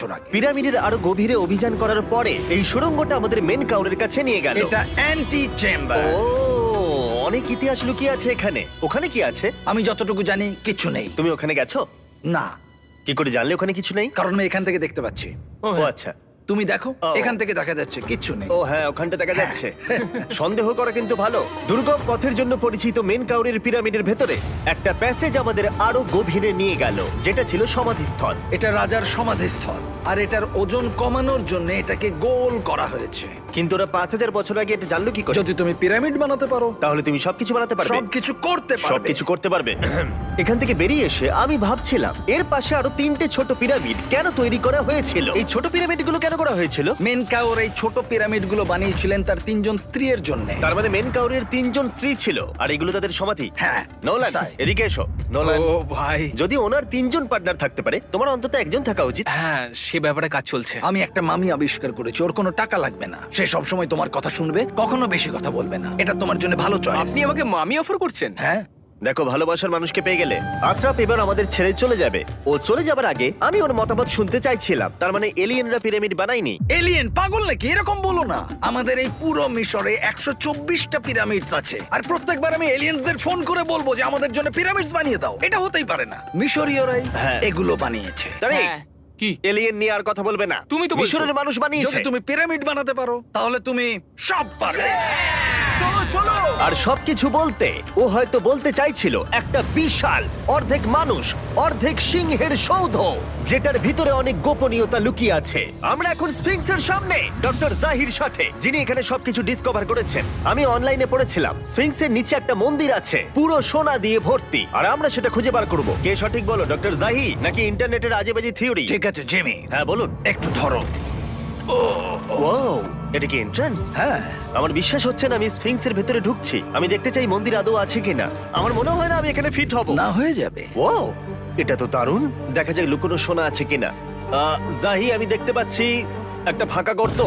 বছর আগে। পিরামিডের আরো গভীরে অভিযান করার পরে এই সুড়ঙ্গটা আমাদের মেন কাউরের কাছে নিয়ে গেল। এটা অ্যান্টি চেম্বার। ও, অনেক ইতিহাস লুকিয়ে আছে এখানে। ওখানে কি আছে? আমি যতটুকু জানি কিছু নেই। তুমি ওখানে গেছো? না, কি করে জানলে ওখানে কিছু নেই? কারণ আমি এখান থেকে দেখতে পাচ্ছি। ও আচ্ছা। তুমি দেখো, ও। এখান থেকে দেখা যাচ্ছে কিচ্ছু নেই। ও হ্যাঁ, ওখানটা দেখা যাচ্ছে। সন্দেহ করা কিন্তু ভালো। দুর্গম পথের জন্য পরিচিত মেন কাউরের পিরামিডের ভেতরে একটা প্যাসেজ আমাদের আরো গভীরে নিয়ে গেল, যেটা ছিল সমাধিস্থল। এটা রাজার সমাধিস্থল, আর এটার ওজন কমানোর জন্য এটাকে গোল করা হয়েছে। কিন্তু ওরা 5000 বছর আগে এটা জানলো কি করে? যদি তুমি পিরামিড বানাতে পারো, তাহলে তুমি সবকিছু বানাতে পারবে। সবকিছু করতে পারবে। সবকিছু করতে পারবে। এখান থেকে বেরিয়ে এসে আমি ভাবছিলাম এর পাশে আরো 3টে ছোট পিরামিড কেন তৈরি করা হয়েছিল। এই ছোট পিরামিডগুলো কেন করা হয়েছিল? মেনকাওর এই ছোট পিরামিডগুলো বানিয়েছিলেন তার 3জন স্ত্রীর জন্য। তার মানে মেন কাউরের 3জন স্ত্রী ছিল, আর এগুলো তাদের সমাধি। হ্যাঁ, নোলান, তাই। এদিকে এসো। নোলান, ও ভাই, যদি ওনার 3জন পার্টনার থাকতে পারে, তোমার অন্তত একজন থাকা উচিত। হ্যাঁ সে ব্যাপারে কাজ চলছে। আমি একটা মামি আবিষ্কার করেছি, ওর কোনো টাকা লাগবে না। সে সব সময় তোমার কথা শুনবে, কখনো বেশি কথা বলবে না। এটা তোমার জন্য ভালো চয়েস। আপনি আমাকে মামি অফার করছেন? হ্যাঁ, দেখো, ভালোবাসার মানুষকে পেয়ে গেলে আশরাফ এবার আমাদের ছেড়ে চলে যাবে। ও চলে যাবার আগে আমি ওর মতামত শুনতে চাইছিলাম। তার মানে এলিয়েনরা পিরামিড বানায়নি? এলিয়েন পাগল নাকি? এরকম বলো না। আমাদের এই পুরো মিশরে 124টা পিরামিডস আছে, আর প্রত্যেকবার আমি এলিয়েন্সদের ফোন করে বলবো যে আমাদের জন্য পিরামিডস বানিয়ে দাও। এটা হতেই পারে না। মিশরীয়রাই হ্যাঁ। এগুলো বানিয়েছে। তারে, হ্যাঁ। কি? এলিয়েন নিয়ে আর কথা বলবে না। তুমি তো বলছো। মিশরের মানুষ যদি বানিয়েছে। তুমি পিরামিড বানাতে পারো, তাহলে তুমি সব পারবে। চলো চলো। আর সবকিছু বলতে ও হয়তো বলতে চাইছিল একটা বিশাল অর্ধেক মানুষ অর্ধেক সিংহের সৌধ, যেটার ভিতরে অনেক গোপনীয়তা লুকিয়ে আছে। আমরা এখন স্ফিংসের সামনে ডক্টর জাহির সাথে, যিনি এখানে সবকিছু ডিসকভার করেছেন। আমি অনলাইনে পড়েছিলাম স্ফিংসের নিচে একটা মন্দির আছে পুরো সোনা দিয়ে ভর্তি, আর আমরা সেটা খুঁজে বার করব। কে সঠিক বলো, ডক্টর জাহি নাকি ইন্টারনেটের আজেবাজি থিওরি? ঠিক আছে জিমি, হ্যাঁ বলুন। একটু ধরো। ও, এটা কি এন্ট্রান্স? হ্যাঁ, আমার বিশ্বাস হচ্ছে না আমি স্ফিংসের ভেতরে ঢুকছি। আমি দেখতে চাই মন্দির আদৌ আছে কিনা। আমার মনে হয় না আমি এখানে ফিট হব। না হয়ে যাবে। ও, এটা তো দারুণ। দেখা যাক লুকোনো সোনা আছে কিনা। জাহি, আমি দেখতে পাচ্ছি একটা ফাঁকা গর্ত।